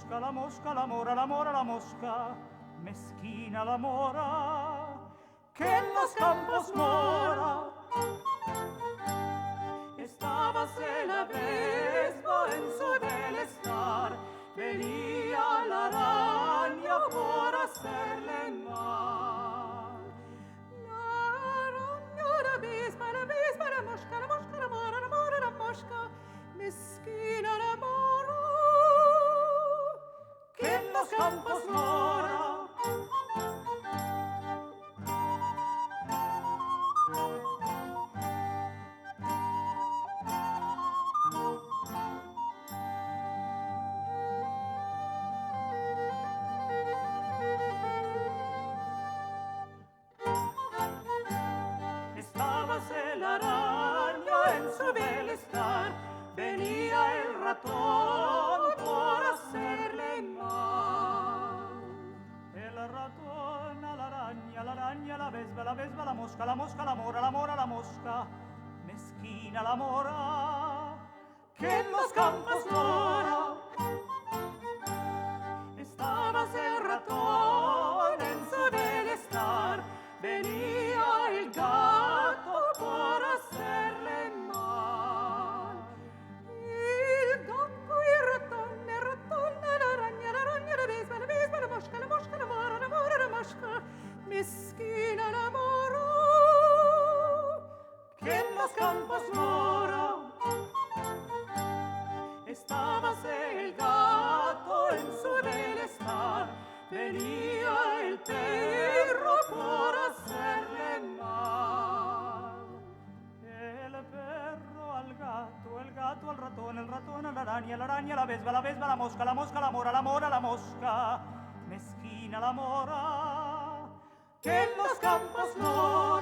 mosca, la mosca, la mora, la mora, la mosca, mezquina la mora, que en los campos mora. Estábase la vespa en su bel estar, venía la araña por hacerle mal. La araña, la vespa, la mosca, la mosca, la mora, la mora, la mosca, mezquina la mora, que en los campos mora. Estábase la araña en su bel estar, venía el ratón por hacerle mal. El ratón a la araña, la vespa, la mosca, la mosca, la mora, la mora, la mosca, mezquina la mora, que en los campos mora. Estábase el ratón en su bel estar, venía el gato por hacerle mal. el gato y el ratón, la araña, la vespa, la mosca, la mosca, la mora, la mosca, mezquina la mora, que en los campos mora. Estábase el gato en su bel estar, venía el perro por hacerle mal. El perro al gato, el gato al ratón, el ratón a la araña, la vespa, la mosca, la mosca, la mora, la mora, la mosca, mezquina la mora, que en los campos mora.